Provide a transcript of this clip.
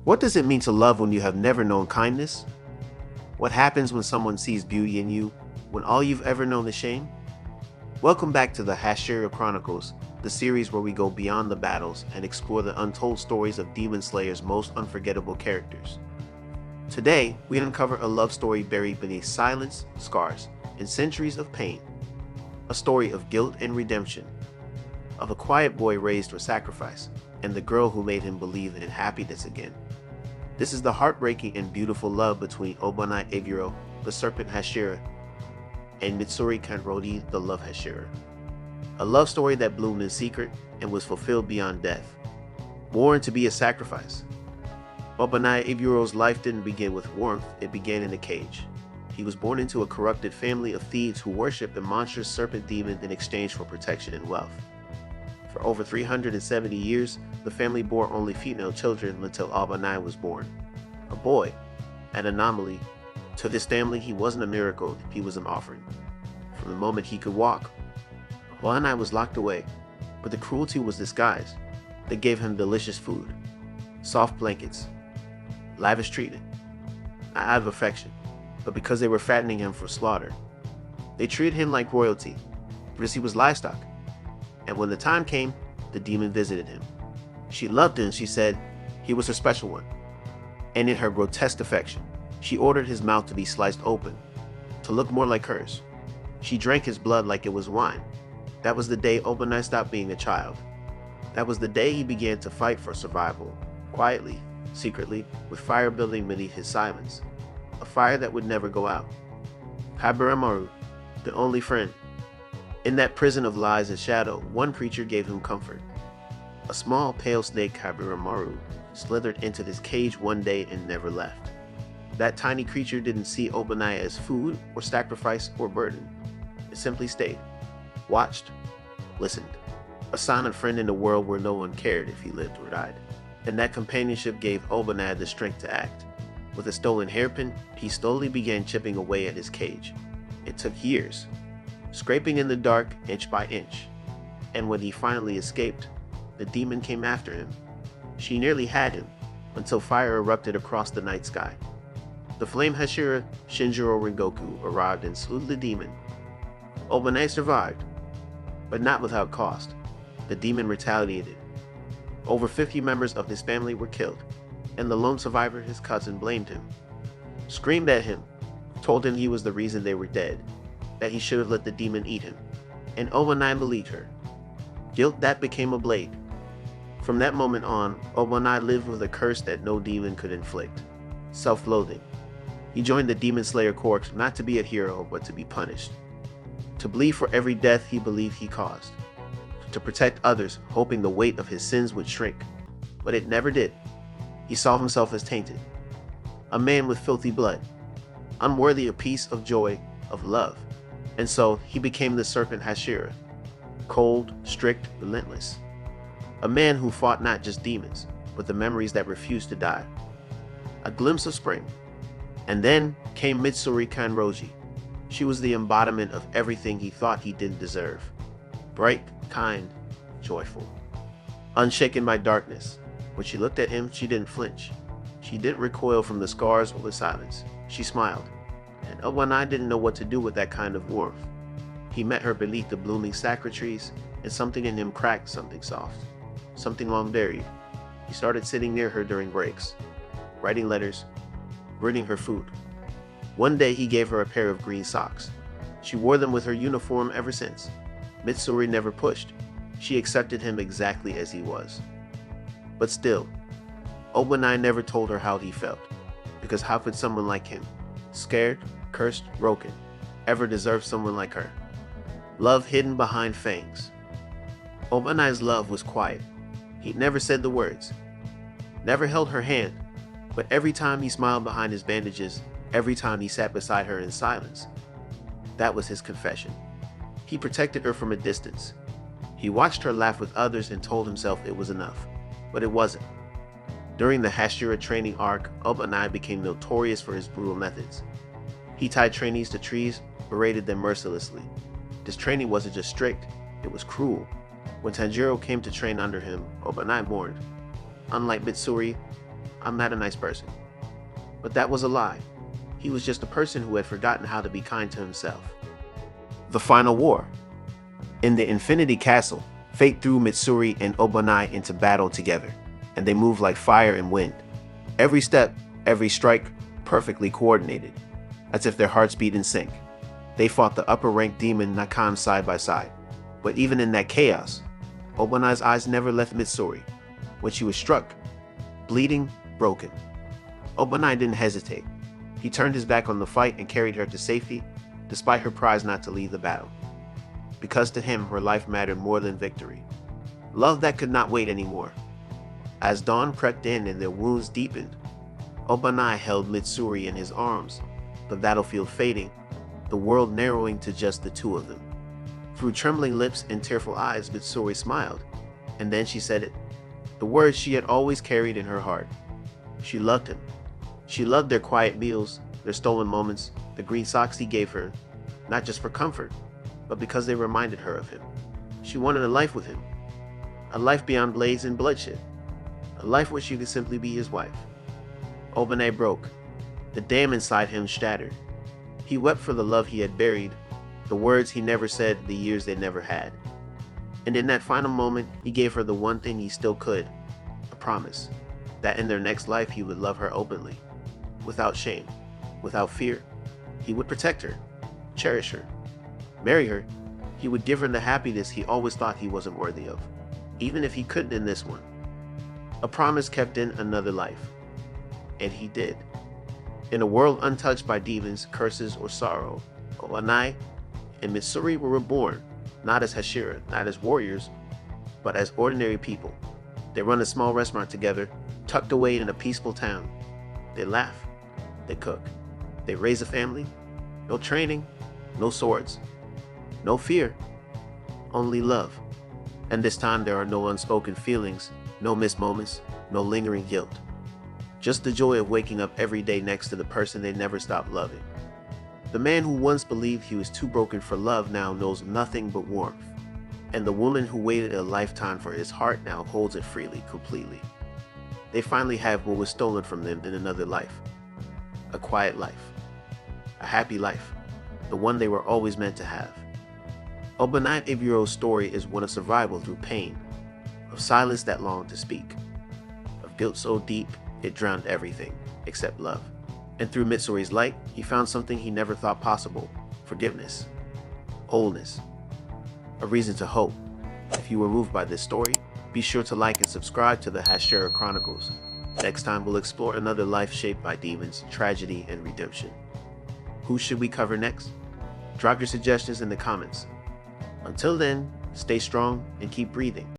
What does it mean to love when you have never known kindness? What happens when someone sees beauty in you, when all you've ever known is shame? Welcome back to the Hashira Chronicles, the series where we go beyond the battles and explore the untold stories of Demon Slayer's most unforgettable characters. Today, we uncover a love story buried beneath silence, scars, and centuries of pain. A story of guilt and redemption, of a quiet boy raised for sacrifice, and the girl who made him believe in happiness again. This is the heartbreaking and beautiful love between Obanai Iguro, the Serpent Hashira, and Mitsuri Kanroji, the Love Hashira. A love story that bloomed in secret and was fulfilled beyond death. Born to be a sacrifice. Obanai Iguro's life didn't begin with warmth, it began in a cage. He was born into a corrupted family of thieves who worshipped a monstrous serpent demon in exchange for protection and wealth. For over 370 years, the family bore only female children until Obanai was born. A boy, an anomaly. To this family, he wasn't a miracle, he was an offering. From the moment he could walk, Obanai was locked away, but the cruelty was disguised. They gave him delicious food, soft blankets, lavish treatment, out of affection, but because they were fattening him for slaughter. They treated him like royalty, because he was livestock. And when the time came, the demon visited him. She loved him, she said. He was her special one. And in her grotesque affection, she ordered his mouth to be sliced open, to look more like hers. She drank his blood like it was wine. That was the day Obanai stopped being a child. That was the day he began to fight for survival, quietly, secretly, with fire building beneath his silence. A fire that would never go out. Habiramaru, the only friend. In that prison of lies and shadow, one creature gave him comfort. A small pale snake, Habiramaru, slithered into this cage one day and never left. That tiny creature didn't see Obanai as food or sacrifice or burden. It simply stayed, watched, listened. A silent friend in a world where no one cared if he lived or died. And that companionship gave Obanai the strength to act. With a stolen hairpin, he slowly began chipping away at his cage. It took years, scraping in the dark inch by inch. And when he finally escaped, the demon came after him. She nearly had him, until fire erupted across the night sky. The flame Hashira Shinjiro Rengoku arrived and slew the demon. Obanai survived, but not without cost. The demon retaliated. Over 50 members of his family were killed, and the lone survivor, his cousin, blamed him. Screamed at him, told him he was the reason they were dead, that he should have let the demon eat him, and Obanai believed her. Guilt that became a blade. From that moment on, Obanai lived with a curse that no demon could inflict. Self-loathing. He joined the Demon Slayer Corps not to be a hero, but to be punished. To bleed for every death he believed he caused. To protect others, hoping the weight of his sins would shrink. But it never did. He saw himself as tainted. A man with filthy blood. Unworthy of peace, of joy, of love. And so, he became the Serpent Hashira. Cold, strict, relentless. A man who fought not just demons, but the memories that refused to die. A glimpse of spring. And then came Mitsuri Kanroji. She was the embodiment of everything he thought he didn't deserve. Bright, kind, joyful. Unshaken by darkness. When she looked at him, she didn't flinch. She didn't recoil from the scars or the silence. She smiled. And Obanai didn't know what to do with that kind of warmth. He met her beneath the blooming sakura trees, and something in him cracked, something soft. Something long buried. He started sitting near her during breaks, writing letters, bringing her food. One day he gave her a pair of green socks. She wore them with her uniform ever since. Mitsuri never pushed. She accepted him exactly as he was. But still, Obanai never told her how he felt, because how could someone like him, scared, cursed, broken, ever deserve someone like her? Love hidden behind fangs. Obanai's love was quiet. He never said the words, never held her hand, but every time he smiled behind his bandages, every time he sat beside her in silence, that was his confession. He protected her from a distance. He watched her laugh with others and told himself it was enough, but it wasn't. During the Hashira training arc, Obanai became notorious for his brutal methods. He tied trainees to trees, berated them mercilessly. This training wasn't just strict, it was cruel. When Tanjiro came to train under him, Obanai mourned. Unlike Mitsuri, I'm not a nice person. But that was a lie. He was just a person who had forgotten how to be kind to himself. The final war. In the Infinity Castle, fate threw Mitsuri and Obanai into battle together, and they moved like fire and wind. Every step, every strike, perfectly coordinated, as if their hearts beat in sync. They fought the upper-ranked demon Nakan side by side. But even in that chaos, Obanai's eyes never left Mitsuri. When she was struck, bleeding, broken, Obanai didn't hesitate. He turned his back on the fight and carried her to safety, despite her prize not to leave the battle. Because to him, her life mattered more than victory. Love that could not wait anymore. As dawn crept in and their wounds deepened, Obanai held Mitsuri in his arms, the battlefield fading, the world narrowing to just the two of them. Through trembling lips and tearful eyes, Mitsuri smiled, and then she said it, the words she had always carried in her heart. She loved him. She loved their quiet meals, their stolen moments, the green socks he gave her, not just for comfort, but because they reminded her of him. She wanted a life with him, a life beyond blades and bloodshed, a life where she could simply be his wife. Obanai broke. The dam inside him shattered. He wept for the love he had buried, the words he never said, the years they never had. And in that final moment, he gave her the one thing he still could, a promise, that in their next life he would love her openly, without shame, without fear. He would protect her, cherish her, marry her. He would give her the happiness he always thought he wasn't worthy of, even if he couldn't in this one. A promise kept in another life. And he did. In a world untouched by demons, curses, or sorrow, Obanai and Mitsuri were reborn, not as Hashira, not as warriors, but as ordinary people. They run a small restaurant together, tucked away in a peaceful town. They laugh, they cook, they raise a family. No training, no swords, no fear, only love. And this time there are no unspoken feelings, no missed moments, no lingering guilt. Just the joy of waking up every day next to the person they never stopped loving. The man who once believed he was too broken for love now knows nothing but warmth. And the woman who waited a lifetime for his heart now holds it freely, completely. They finally have what was stolen from them in another life. A quiet life. A happy life. The one they were always meant to have. Obanai Iguro's story is one of survival through pain, of silence that longed to speak, of guilt so deep it drowned everything except love. And through Mitsuri's light, he found something he never thought possible: forgiveness, wholeness, a reason to hope. If you were moved by this story, be sure to like and subscribe to the Hashira Chronicles. Next time we'll explore another life shaped by demons, tragedy, and redemption. Who should we cover next? Drop your suggestions in the comments. Until then, stay strong and keep breathing.